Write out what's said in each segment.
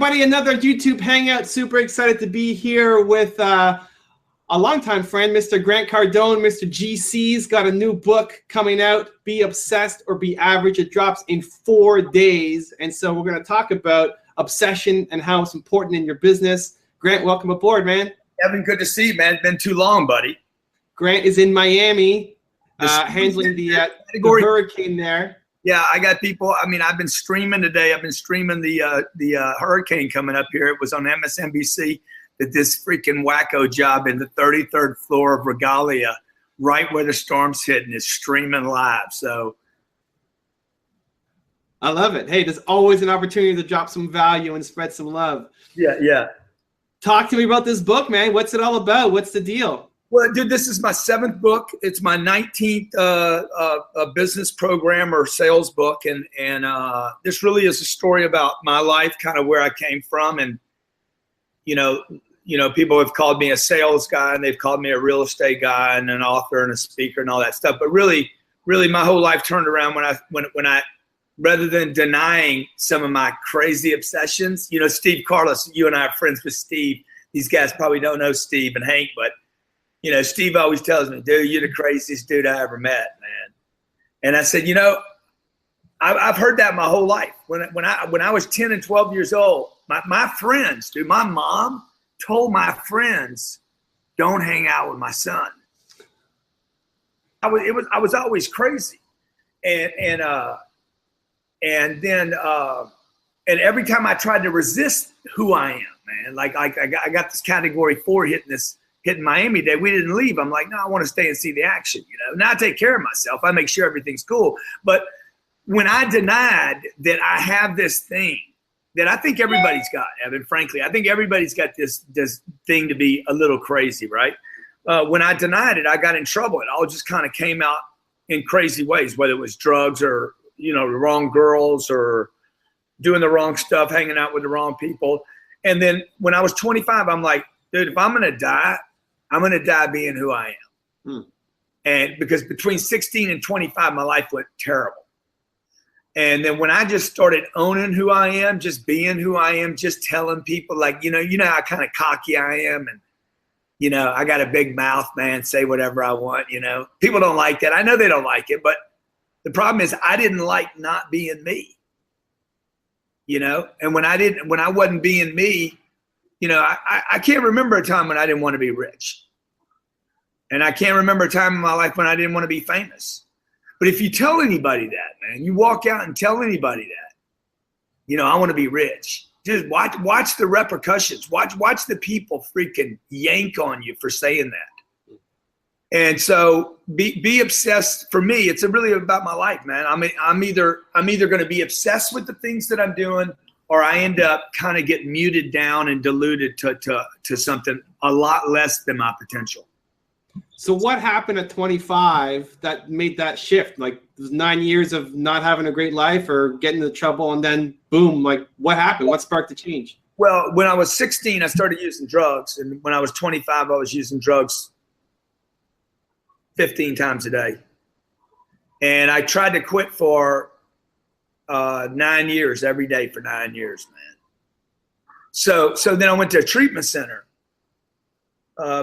everybody, another YouTube Hangout. Super excited to be here with a longtime friend, Mr. Grant Cardone. Mr. GC's got a new book coming out, Be Obsessed or Be Average. It drops in 4 days. And so we're going to talk about obsession and how it's important in your business. Grant, welcome aboard, man. Evan, good to see you, man. It's been too long, buddy. Grant is in Miami, handling the hurricane there. Yeah, I got people. I mean, I've been streaming today. I've been streaming the hurricane coming up here. It was on MSNBC that this freaking wacko job in the 33rd floor of Regalia, right where the storm's hitting, is streaming live. So I love it. Hey, there's always an opportunity to drop some value and spread some love. Yeah. Talk to me about this book, man. What's it all about? What's the deal? Well, dude, this is my 7th book. It's my 19th business program or sales book, and this really is a story about my life, kind of where I came from, and you know, people have called me a sales guy, and they've called me a real estate guy, and an author, and a speaker, and all that stuff. But really, my whole life turned around when I, rather than denying some of my crazy obsessions. You know, Steve Carlos, you and I are friends with Steve. These guys probably don't know Steve and Hank, but you know, Steve always tells me, dude, you're the craziest dude I ever met, man. And I said, you know, I've heard that my whole life. When I was 10 and 12 years old, my friends, dude, my mom told my friends, don't hang out with my son. I was always crazy. And then every time I tried to resist who I am, man, like I got this category 4 hitting Miami Day, we didn't leave. I'm like, no, I want to stay and see the action. You know, now I take care of myself. I make sure everything's cool. But when I denied that I have this thing that I think everybody's got, Evan, frankly, I think everybody's got this thing to be a little crazy, right? When I denied it, I got in trouble. It all just kind of came out in crazy ways, whether it was drugs or, you know, the wrong girls or doing the wrong stuff, hanging out with the wrong people. And then when I was 25, I'm like, dude, if I'm going to die, I'm going to die being who I am. And because between 16 and 25, my life went terrible. And then when I just started owning who I am, just being who I am, just telling people, like, you know how kind of cocky I am. And, you know, I got a big mouth, man, say whatever I want, you know. People don't like that. I know they don't like it. But the problem is I didn't like not being me, you know. And when I wasn't being me, you know, I can't remember a time when I didn't want to be rich. And I can't remember a time in my life when I didn't want to be famous. But if you tell anybody that, man, you walk out and tell anybody that, you know, I want to be rich. Just watch the repercussions. Watch the people freaking yank on you for saying that. And so be obsessed. For me, it's really about my life, man. I'm either going to be obsessed with the things that I'm doing, or I end up kind of getting muted down and diluted to something a lot less than my potential. So what happened at 25 that made that shift? Like 9 years of not having a great life or getting into trouble, and then boom, like what happened? What sparked the change? Well, when I was 16, I started using drugs. And when I was 25, I was using drugs 15 times a day. And I tried to quit for 9 years, every day for 9 years, man. So then I went to a treatment center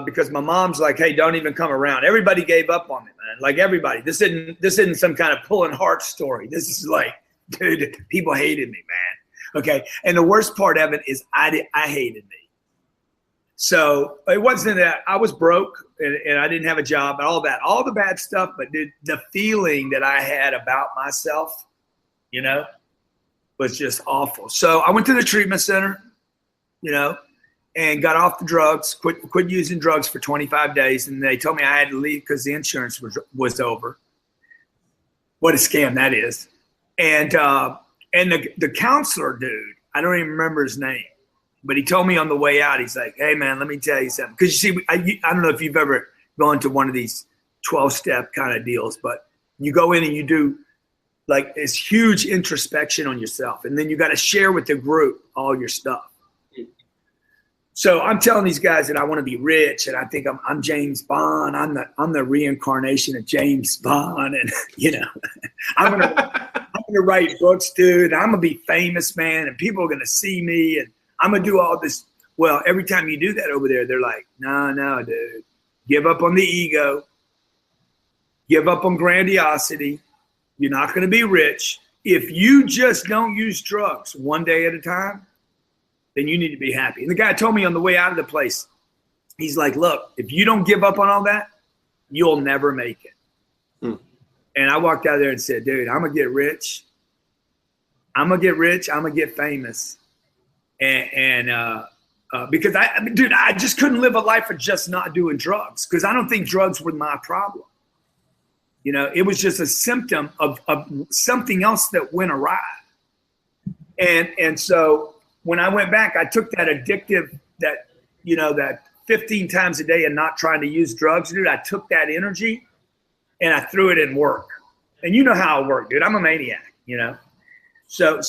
because my mom's like, hey, don't even come around. Everybody gave up on me, man. Like everybody. This isn't some kind of pulling heart story. This is like, dude, people hated me, man. Okay. And the worst part of it is I hated me. So it wasn't that I was broke and I didn't have a job and all that, all the bad stuff, but dude, the feeling that I had about myself, you know, was just awful. So I went to the treatment center, you know, and got off the drugs, quit using drugs for 25 days. And they told me I had to leave because the insurance was over. What a scam that is. And the counselor dude, I don't even remember his name, but he told me on the way out, he's like, hey man, let me tell you something. Cause you see, I don't know if you've ever gone to one of these 12-step kind of deals, but you go in and you do like this huge introspection on yourself. And then you got to share with the group all your stuff. So I'm telling these guys that I want to be rich, and I think I'm James Bond. I'm the reincarnation of James Bond, and you know, I'm gonna write books, dude. I'm gonna be famous, man, and people are gonna see me, and I'm going to do all this. Well, every time you do that over there, they're like, no, dude, give up on the ego. Give up on grandiosity. You're not going to be rich. If you just don't use drugs one day at a time, then you need to be happy. And the guy told me on the way out of the place, he's like, look, if you don't give up on all that, you'll never make it. And I walked out there and said, dude, I'm going to get rich. I'm going to get rich. I'm going to get famous. Because I just couldn't live a life of just not doing drugs, because I don't think drugs were my problem. You know, it was just a symptom of something else that went awry. And so when I went back, I took that addictive, that 15 times a day and not trying to use drugs, dude. I took that energy and I threw it in work. And you know how I work, dude. I'm a maniac, you know. So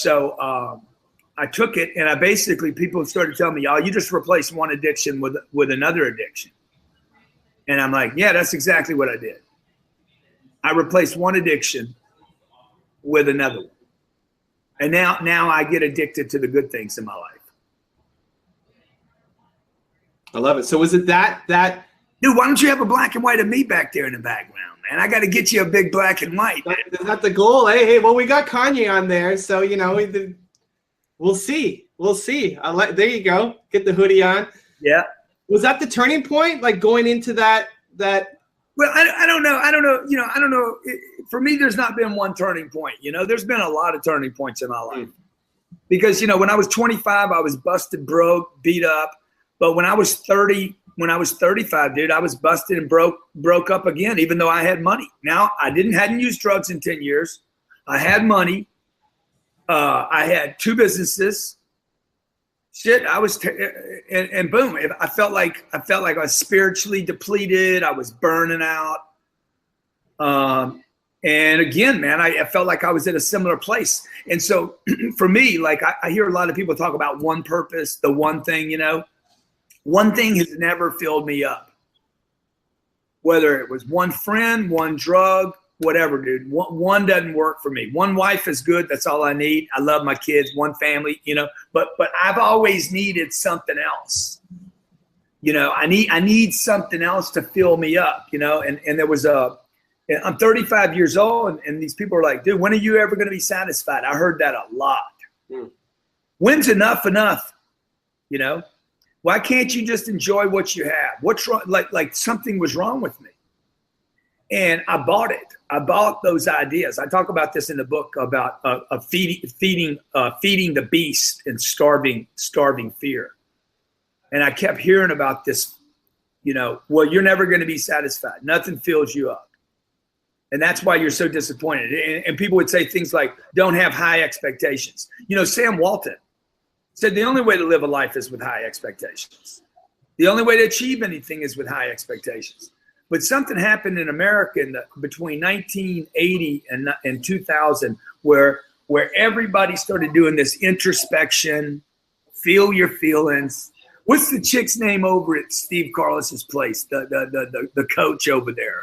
I took it, and I basically, people started telling me, you just replaced one addiction with another addiction. And I'm like, yeah, that's exactly what I did. I replaced one addiction with another one. And now I get addicted to the good things in my life. I love it. So was it that? Dude, why don't you have a black and white of me back there in the background, man? I got to get you a big black and white. Is that the goal? Hey, well, we got Kanye on there, so, you know, we'll see. There you go. Get the hoodie on. Yeah. Was that the turning point, like going into that? Well, I don't know. I don't know. For me, there's not been one turning point. You know, there's been a lot of turning points in my life. Because, you know, when I was 25, I was busted, broke, beat up. But when I was 35, dude, I was busted and broke up again, even though I had money. Now, I hadn't used drugs in 10 years. I had money. I had 2 businesses. Shit, I was, and boom, I felt like I was spiritually depleted. I was burning out. And again, man, I felt like I was in a similar place. And so for me, like I hear a lot of people talk about one purpose, the one thing, you know. One thing has never filled me up. Whether it was one friend, one drug, whatever, dude. One doesn't work for me. One wife is good. That's all I need. I love my kids. One family, you know. But I've always needed something else. You know, I need something else to fill me up. You know, and there was I'm 35 years old, and these people are like, dude, when are you ever going to be satisfied? I heard that a lot. When's enough? You know. Why can't you just enjoy what you have? What's wrong? Like something was wrong with me. And I bought it. I bought those ideas. I talk about this in the book about feeding the beast and starving fear. And I kept hearing about this, you know, well, you're never going to be satisfied. Nothing fills you up. And that's why you're so disappointed. And people would say things like, don't have high expectations. You know, Sam Walton said the only way to live a life is with high expectations. The only way to achieve anything is with high expectations. But something happened in America between 1980 and 2000 where everybody started doing this introspection, feel your feelings. What's the chick's name over at Steve Carlos's place? The coach over there.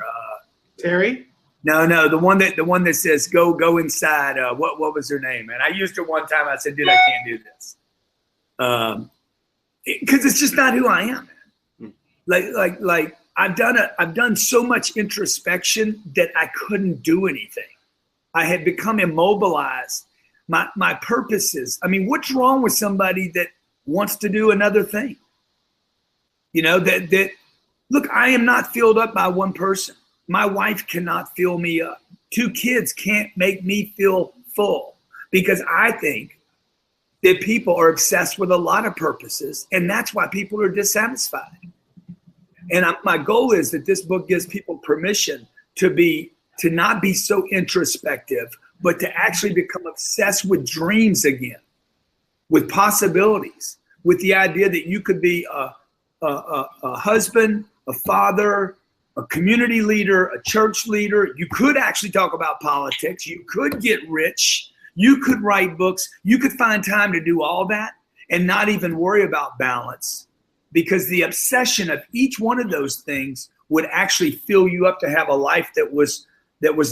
Terry? No, the one that says go inside. What was her name? And I used her one time. I said, dude, I can't do this. Because it's just not who I am. Like I've done so much introspection that I couldn't do anything. I had become immobilized. My purposes. I mean, what's wrong with somebody that wants to do another thing? You know, that look, I am not filled up by one person. My wife cannot fill me up. 2 kids can't make me feel full, because I think that people are obsessed with a lot of purposes, and that's why people are dissatisfied. And my goal is that this book gives people permission to not be so introspective, but to actually become obsessed with dreams again, with possibilities, with the idea that you could be a husband, a father, a community leader, a church leader. You could actually talk about politics. You could get rich. You could write books. You could find time to do all that and not even worry about balance, because the obsession of each one of those things would actually fill you up to have a life that was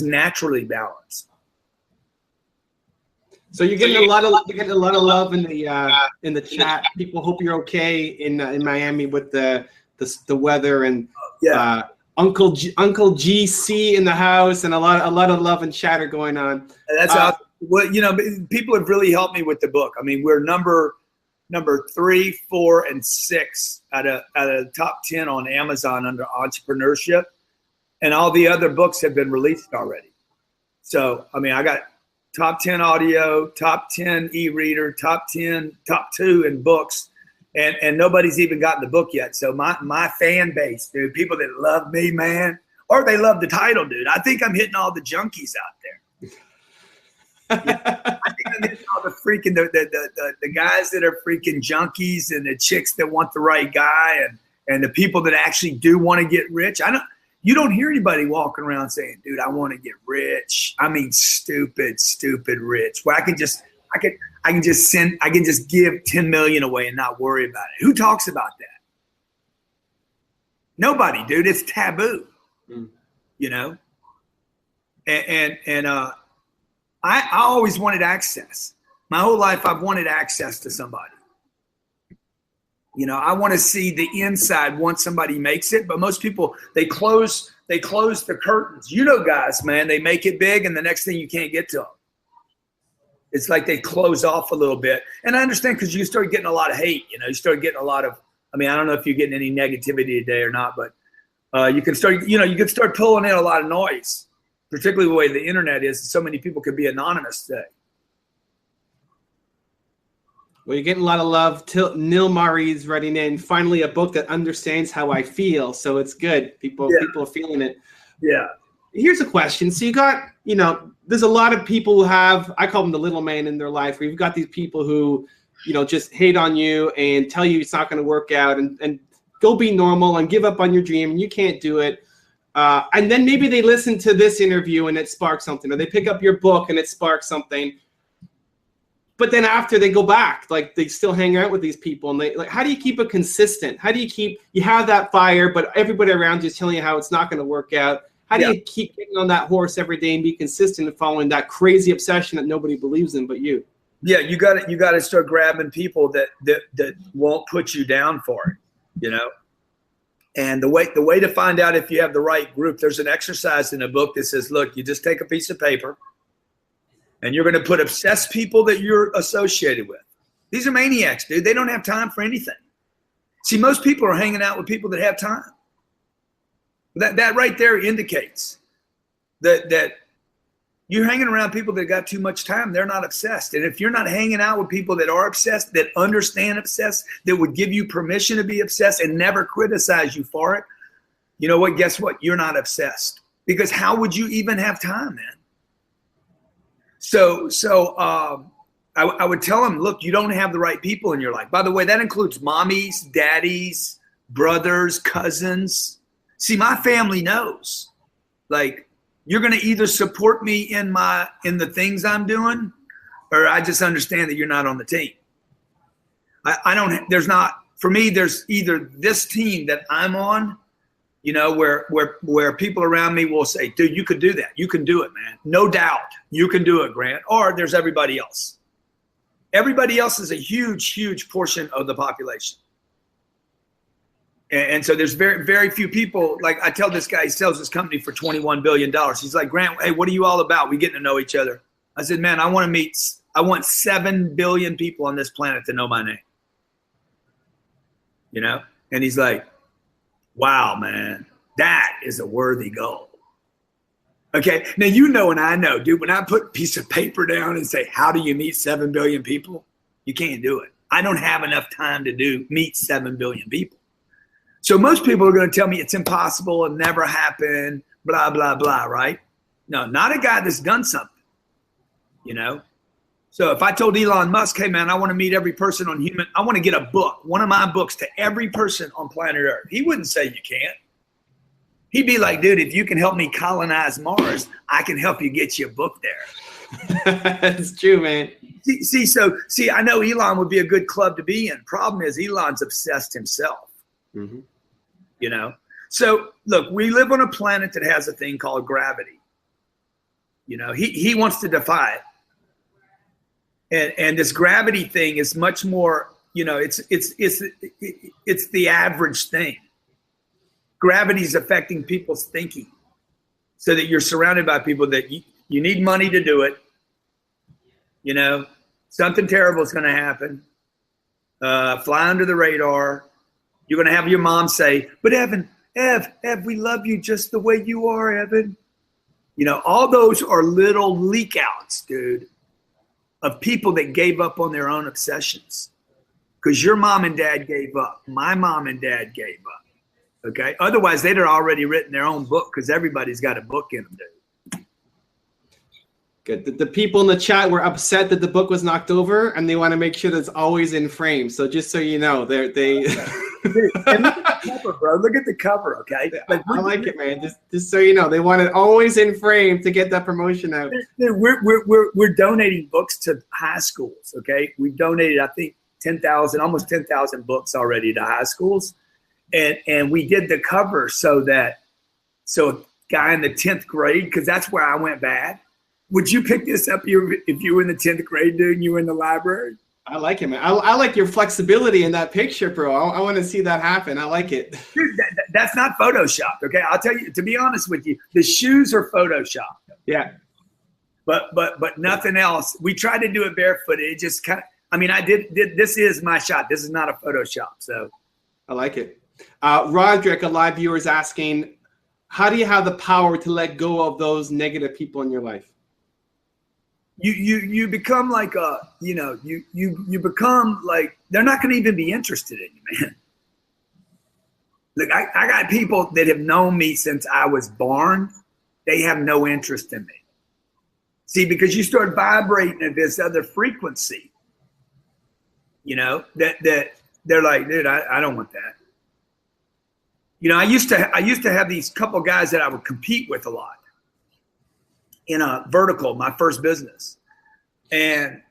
naturally balanced. So you're getting a lot of love in the chat. People hope you're okay in Miami with the weather and Uncle GC in the house and a lot of love and chatter going on. That's awesome. Well, people have really helped me with the book. I mean, we're number 3, 4, and 6 out of top 10 on Amazon under entrepreneurship, and all the other books have been released already. So I mean, I got top 10 audio, top 10 e-reader, top 2 in books, and nobody's even gotten the book yet. So my fan base, dude, people that love me, man, or they love the title, dude. I think I'm hitting all the junkies out there. Yeah, I think I'm hitting all the freaking the guys that are freaking junkies and the chicks that want the right guy and the people that actually do want to get rich. You don't hear anybody walking around saying, dude, I want to get rich. I mean, stupid rich. Where I can just give 10 million away and not worry about it. Who talks about that? Nobody, dude. It's taboo. And I always wanted access. My whole life, I've wanted access to somebody. I want to see the inside once somebody makes it, but most people, they close the curtains. Guys, man, they make it big and the next thing you can't get to them. It's like they close off a little bit. And I understand because you start getting a lot of hate, you start getting a lot of, I don't know if you're getting any negativity today or not, but you can start pulling in a lot of noise, particularly the way the internet is. So many people can be anonymous today. Well, you're getting a lot of love. Neil Murray's writing in, finally a book that understands how I feel. So it's good. People are feeling it. Yeah. Here's a question. So you got, there's a lot of people who have, I call them the little man in their life, where you've got these people who, just hate on you and tell you it's not going to work out and go be normal and give up on your dream and you can't do it. And then maybe they listen to this interview and it sparks something, or they pick up your book and it sparks something. But then after they go back, like they still hang out with these people, and they how do you keep it consistent? How do you have that fire, but everybody around you is telling you how it's not going to work out? How do you keep getting on that horse every day and be consistent and following that crazy obsession that nobody believes in but you? Yeah, you got to start grabbing people that won't put you down for it, And the way to find out if you have the right group, there's an exercise in a book that says, look, you just take a piece of paper and you're going to put obsessed people that you're associated with. These are maniacs, dude. They don't have time for anything. See, most people are hanging out with people that have time. That right there indicates that you're hanging around people that got too much time. They're not obsessed. And if you're not hanging out with people that are obsessed, that understand obsessed, that would give you permission to be obsessed and never criticize you for it, you know what? Guess what? You're not obsessed. Because how would you even have time, man? So I would tell them, look, you don't have the right people in your life. By the way, that includes mommies, daddies, brothers, cousins. See, my family knows, like, you're going to either support me in the things I'm doing, or I just understand that you're not on the team. For me, there's either this team that I'm on, where people around me will say, dude, you could do that. You can do it, man. No doubt. You can do it, Grant. Or there's everybody else. Everybody else is a huge, huge portion of the population. And so there's very, very few people. Like I tell this guy, he sells his company for $21 billion. He's like, Grant, hey, what are you all about? We getting to know each other. I said, man, I want 7 billion people on this planet to know my name. And he's like, wow, man, that is a worthy goal. Okay. Now, and I know, dude, when I put a piece of paper down and say, how do you meet 7 billion people? You can't do it. I don't have enough time to meet 7 billion people. So most people are going to tell me it's impossible and never happen, blah, blah, blah, right? No, not a guy that's done something, So if I told Elon Musk, hey, man, I want to meet every person I want to get a book, one of my books to every person on planet Earth. He wouldn't say you can't. He'd be like, dude, if you can help me colonize Mars, I can help you get you a book there. That's true, man. See, I know Elon would be a good club to be in. Problem is Elon's obsessed himself. Mm-hmm. So look, we live on a planet that has a thing called gravity. He wants to defy it. And this gravity thing is much more, you know, it's the average thing. Gravity is affecting people's thinking, so that you're surrounded by people that you need money to do it. You know, something terrible is going to happen. Fly under the radar. You're going to have your mom say, but Evan, Ev, we love you just the way you are, Evan. You know, all those are little leak outs, dude, of people that gave up on their own obsessions. Because your mom and dad gave up. My mom and dad gave up. Okay. Otherwise, they'd have already written their own book, because everybody's got a book in them, dude. Good. The people in the chat were upset that the book was knocked over, and they want to make sure that it's always in frame. So just so you know, they. Dude, and look at the cover, bro. Look at the cover, okay? Like, I like it, man. Just so you know, they want it always in frame to get that promotion out. Dude, we're donating books to high schools, okay? We've donated, I think, almost 10,000 books already to high schools. And we did the cover so a guy in the 10th grade, because that's where I went bad. Would you pick this up if you were in the 10th grade, dude, and you were in the library? I like it, man. I like your flexibility in that picture, bro. I want to see that happen. I like it. Dude, that's not Photoshopped, okay? I'll tell you, to be honest with you, the shoes are Photoshopped. Yeah. But nothing else. We tried to do it barefoot. It just kind of, I mean, I did this is my shot. This is not a Photoshop, so. I like it. Roderick, a live viewer, is asking, how do you have the power to let go of those negative people in your life? You become like you become like, they're not going to even be interested in you, man. Look, I got people that have known me since I was born. They have no interest in me. See, because you start vibrating at this other frequency, you know, that they're like, dude, I don't want that. You know, I used to have these couple guys that I would compete with a lot in a vertical, my first business. And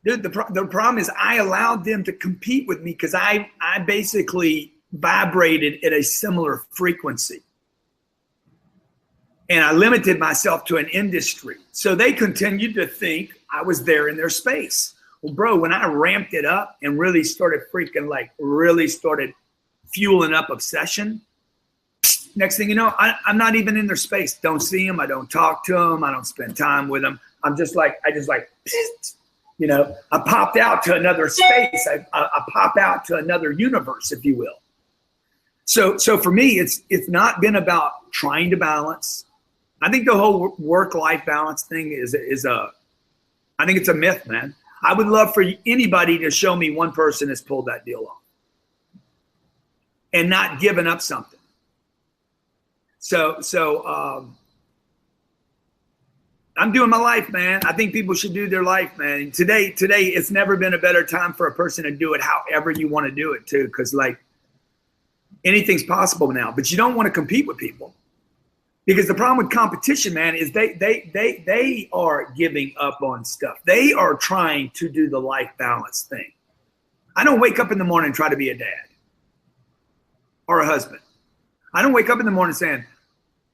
dude, the problem is I allowed them to compete with me because I basically vibrated at a similar frequency. And I limited myself to an industry. So they continued to think I was there in their space. Well, bro, when I ramped it up and really started fueling up obsession, next thing you know, I'm not even in their space. Don't see them. I don't talk to them. I don't spend time with them. I just you know, I popped out to another space. I pop out to another universe, if you will. So for me, it's not been about trying to balance. I think the whole work-life balance thing I think it's a myth, man. I would love for anybody to show me one person that's pulled that deal off and not given up something. So I'm doing my life, man. I think people should do their life, man. Today, it's never been a better time for a person to do it however you want to do it too. Cause like anything's possible now, but you don't want to compete with people, because the problem with competition, man, is they are giving up on stuff. They are trying to do the life balance thing. I don't wake up in the morning and try to be a dad or a husband. I don't wake up in the morning saying,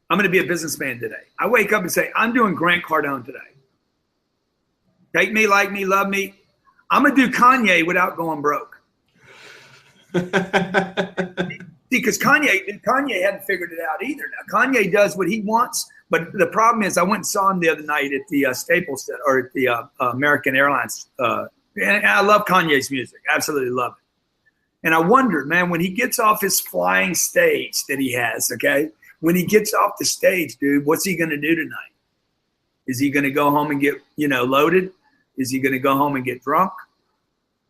I'm going to be a businessman today. I wake up and say, I'm doing Grant Cardone today. Take me, like me, love me. I'm going to do Kanye without going broke. Because Kanye hadn't figured it out either. Now, Kanye does what he wants, but the problem is I went and saw him the other night at the Staples Center, or at the American Airlines. And I love Kanye's music. Absolutely love it. And I wondered, man, when he gets off his flying stage that he has, okay, when he gets off the stage, dude, what's he going to do tonight? Is he going to go home and get, loaded? Is he going to go home and get drunk?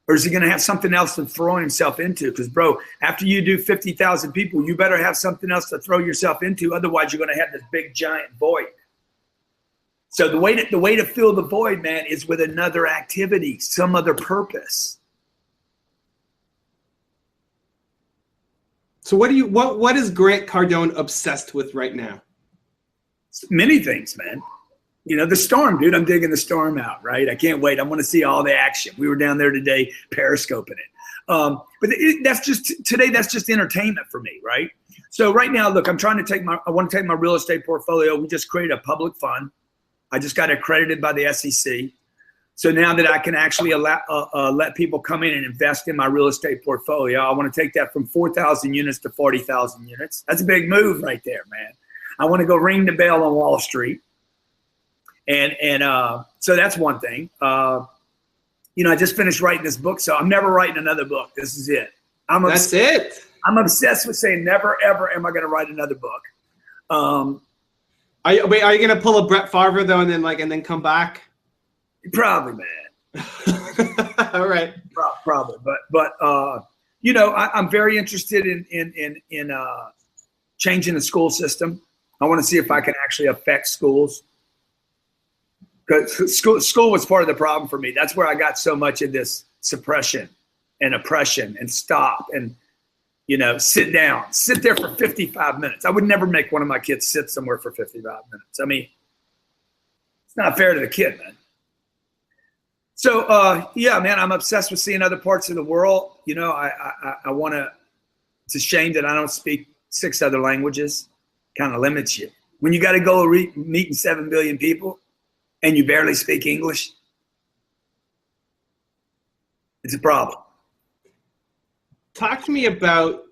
Or is he going to have something else to throw himself into? Because, bro, after you do 50,000 people, you better have something else to throw yourself into. Otherwise, you're going to have this big, giant void. So the way to fill the void, man, is with another activity, some other purpose. So what is Grant Cardone obsessed with right now? Many things, man. The storm, dude. I'm digging the storm out, right? I can't wait. I want to see all the action. We were down there today periscoping it. But that's just entertainment for me, right? So right now, look, I want to take my real estate portfolio. We just created a public fund. I just got accredited by the SEC. So now that I can actually let people come in and invest in my real estate portfolio, I want to take that from 4,000 units to 40,000 units. That's a big move right there, man. I want to go ring the bell on Wall Street. And so that's one thing. You know, I just finished writing this book, so I'm never writing another book. This is it. That's it. I'm obsessed with saying never, ever am I going to write another book. Are you going to pull a Brett Favre though, and then come back? Probably, man. All right. Probably, but you know, I'm very interested in changing the school system. I want to see if I can actually affect schools. Because school was part of the problem for me. That's where I got so much of this suppression and oppression and stop and, you know, sit there for 55 minutes. I would never make one of my kids sit somewhere for 55 minutes. I mean, it's not fair to the kid, man. So, yeah, man, I'm obsessed with seeing other parts of the world. You know, I want to, it's a shame that I don't speak 6 other languages. Kind of limits you. When you got to go meeting 7 billion people and you barely speak English, it's a problem. Talk to me about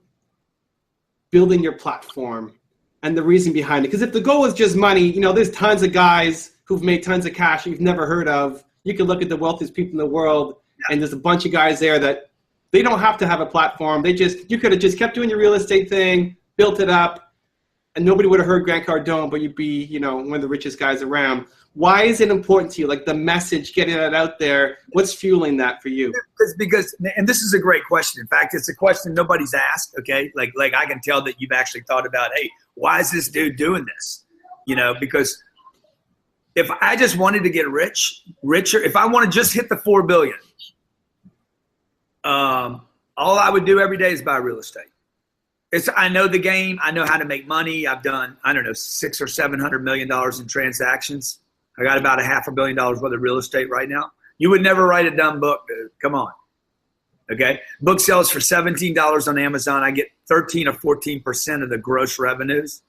building your platform and the reason behind it. Because if the goal is just money, you know, there's tons of guys who've made tons of cash you've never heard of. You can look at the wealthiest people in the world, and there's a bunch of guys there that they don't have to have a platform. You could have just kept doing your real estate thing, built it up, and nobody would have heard Grant Cardone, but you'd be, you know, one of the richest guys around. Why is it important to you? Like the message, getting it out there. What's fueling that for you? Because, and this is a great question. In fact, it's a question nobody's asked. Okay, like I can tell that you've actually thought about, hey, why is this dude doing this? You know, because if I just wanted to get richer, if I want to just hit the 4 billion, all I would do every day is buy real estate. I know the game. I know how to make money. I've done, I don't know, $600 or $700 million in transactions. I got about $500 million worth of real estate right now. You would never write a dumb book, dude. Come on. Okay. Book sells for $17 on Amazon. I get 13 or 14% of the gross revenues.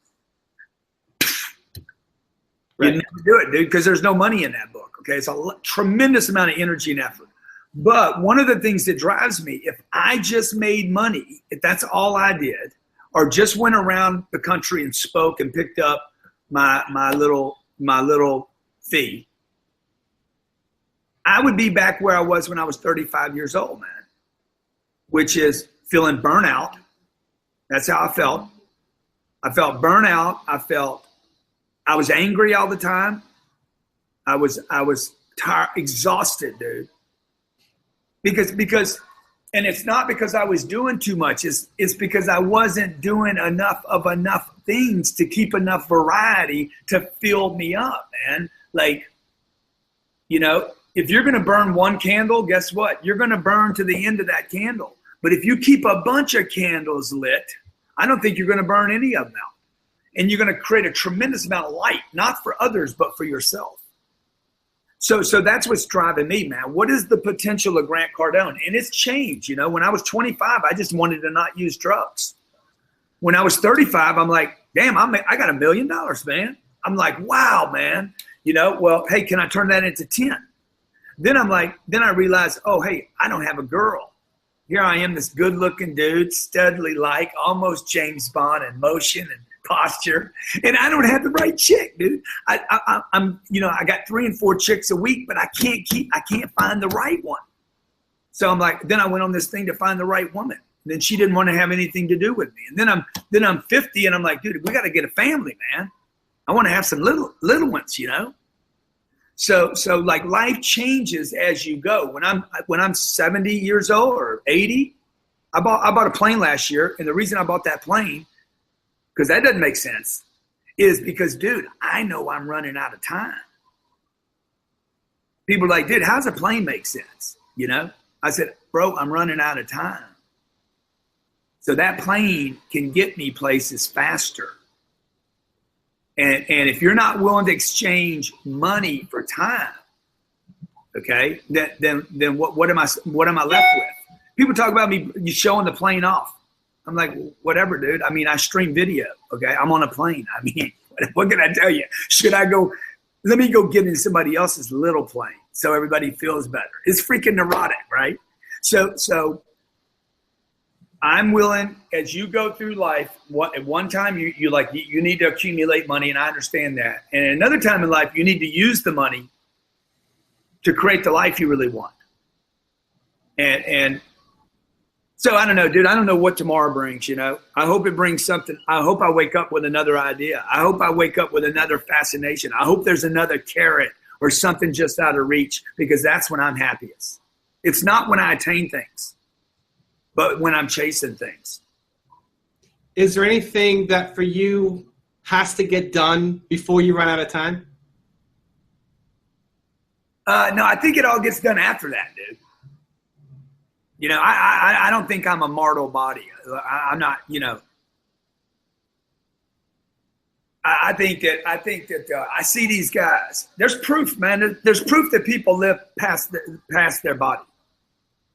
Right. You never do it, dude, because there's no money in that book. Okay. It's a tremendous amount of energy and effort. But one of the things that drives me, if I just made money, if that's all I did, or just went around the country and spoke and picked up my little fee, I would be back where I was when I was 35 years old, man, which is feeling burnout. That's how I felt. I felt burnout. I was angry all the time. I was tired, exhausted, dude. Because, and it's not because I was doing too much. It's because I wasn't doing enough things to keep enough variety to fill me up, man. Like, you know, if you're going to burn one candle, guess what? You're going to burn to the end of that candle. But if you keep a bunch of candles lit, I don't think you're going to burn any of them out. And you're going to create a tremendous amount of light, not for others, but for yourself. So that's what's driving me, man. What is the potential of Grant Cardone? And it's changed. You know, when I was 25, I just wanted to not use drugs. When I was 35, I'm like, damn, I got $1 million, man. I'm like, wow, man. You know, well, hey, can I turn that into 10? Then I realized, oh, hey, I don't have a girl. Here I am, this good looking dude, studly like, almost James Bond in motion and posture, and I don't have the right chick, dude. I'm, you know, I got 3 and 4 chicks a week, but I can't find the right one. So I'm like, then I went on this thing to find the right woman. And then she didn't want to have anything to do with me. And then I'm 50, and I'm like, dude, we got to get a family, man. I want to have some little ones, you know. So like life changes as you go. When I'm 70 years old or 80, I bought a plane last year, and the reason I bought that plane, because that doesn't make sense, is because, dude, I know I'm running out of time. People are like, dude, how's a plane make sense? You know? I said, bro, I'm running out of time. So that plane can get me places faster. And if you're not willing to exchange money for time, okay, then what am I left with? People talk about me showing the plane off. I'm like, whatever, dude. I mean, I stream video. Okay, I'm on a plane. I mean, what can I tell you? Let me go get in somebody else's little plane. so everybody feels better. It's freaking neurotic, right? So I'm willing, as you go through life, at one time you need to accumulate money, and I understand that. And at another time in life, you need to use the money to create the life you really want. And so I don't know, dude. I don't know what tomorrow brings, you know. I hope it brings something. I hope I wake up with another idea. I hope I wake up with another fascination. I hope there's another carrot or something just out of reach, because that's when I'm happiest. It's not when I attain things, but when I'm chasing things. Is there anything that for you has to get done before you run out of time? No, I think it all gets done after that, dude. You know, I don't think I'm a mortal body. I'm not, you know. I think that I see these guys. There's proof, man. There's proof that people live past their body.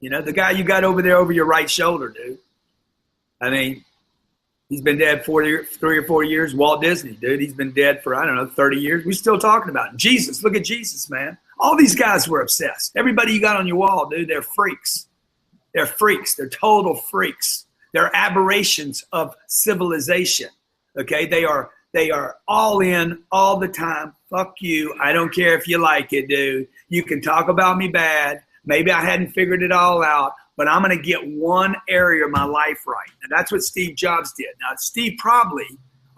You know, the guy you got over there over your right shoulder, dude. I mean, he's been dead 3 or 4 years. Walt Disney, dude. He's been dead for, I don't know, 30 years. We're still talking about him. Jesus, look at Jesus, man. All these guys were obsessed. Everybody you got on your wall, dude, they're freaks. They're freaks. They're total freaks. They're aberrations of civilization. Okay, they are all in all the time. Fuck you. I don't care if you like it, dude. You can talk about me bad. Maybe I hadn't figured it all out, but I'm going to get one area of my life right. And that's what Steve Jobs did. Now, Steve probably,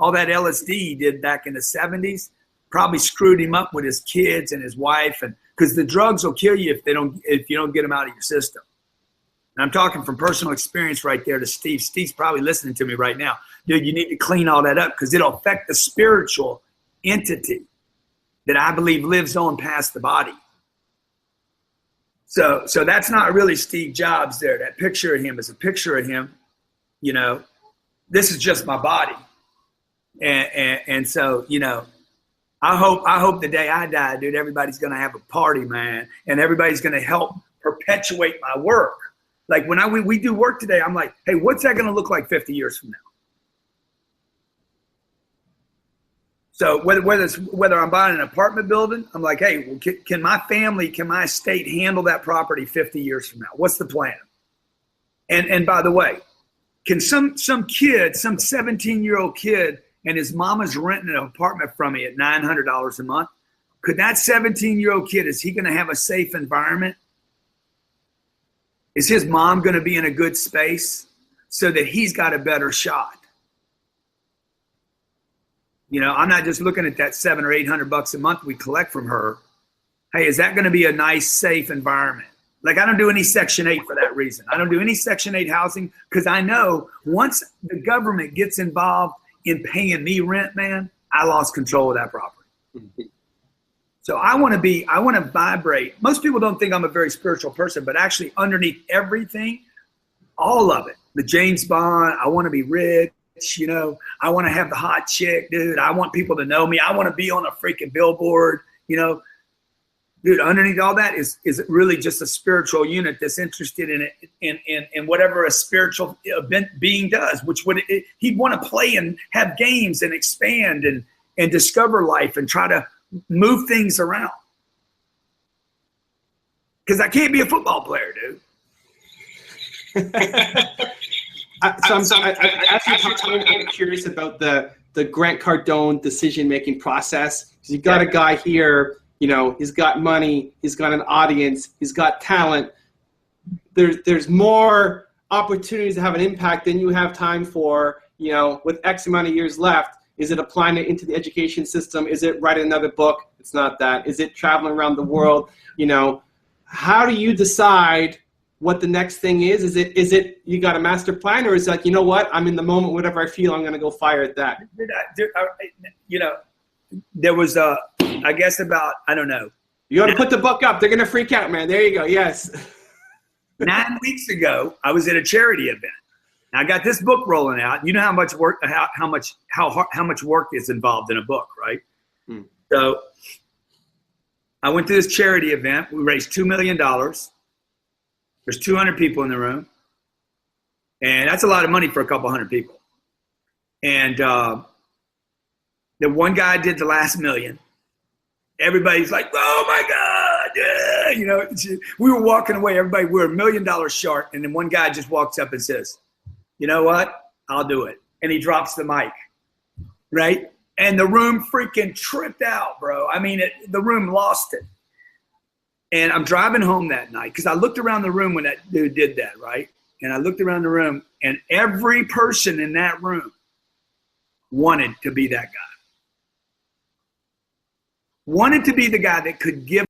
all that LSD he did back in the 70s, probably screwed him up with his kids and his wife, and because the drugs will kill you if you don't get them out of your system. And I'm talking from personal experience right there to Steve. Steve's probably listening to me right now. Dude, you need to clean all that up, because it'll affect the spiritual entity that I believe lives on past the body. So that's not really Steve Jobs there. That picture of him is a picture of him. You know, this is just my body. And so, you know, I hope the day I die, dude, everybody's going to have a party, man. And everybody's going to help perpetuate my work. Like when we do work today, I'm like, hey, what's that going to look like 50 years from now? So whether I'm buying an apartment building, I'm like, hey, well, can my family, can my estate handle that property 50 years from now? What's the plan? And by the way, can some kid, some 17-year-old kid, and his mama's renting an apartment from me at $900 a month, could that 17-year-old kid, is he going to have a safe environment? Is his mom going to be in a good space so that he's got a better shot? You know, I'm not just looking at that $700 or $800 a month we collect from her. Hey, is that going to be a nice, safe environment? Like, I don't do any Section 8 for that reason. I don't do any Section 8 housing, because I know once the government gets involved in paying me rent, man, I lost control of that property. So I want to vibrate. Most people don't think I'm a very spiritual person, but actually underneath everything, all of it, the James Bond, I want to be rich. You know, I want to have the hot chick, dude. I want people to know me. I want to be on a freaking billboard, you know. Dude, underneath all that is really just a spiritual unit that's interested in whatever a spiritual being does, which he'd want to play and have games and expand and discover life and try to move things around. Because I can't be a football player, dude. I'm curious about the Grant Cardone decision-making process. Because you've got a guy here, you know, he's got money, he's got an audience, he's got talent. There's more opportunities to have an impact than you have time for, you know, with X amount of years left. Is it applying it into the education system? Is it writing another book? It's not that. Is it traveling around the world? You know, how do you decide what the next thing is? Is it you got a master plan, or is it like, you know what, I'm in the moment, whatever I feel, I'm going to go fire at that? You know, there was I guess about, I don't know. You got to put the book up. They're going to freak out, man. There you go. Yes. 9 weeks ago, I was at a charity event. Now, I got this book rolling out. You know how much work, how much work is involved in a book, right? So I went to this charity event. We raised $2 million. There's 200 people in the room. And that's a lot of money for a couple hundred people. And the one guy did the last million. Everybody's like, oh my God, You know, we were walking away. Everybody, we were $1 million short. And then one guy just walks up and says, you know what? I'll do it. And he drops the mic, right? And the room freaking tripped out, bro. I mean, the room lost it. And I'm driving home that night because I looked around the room when that dude did that, right? And I looked around the room, and every person in that room wanted to be that guy. Wanted to be the guy that could give.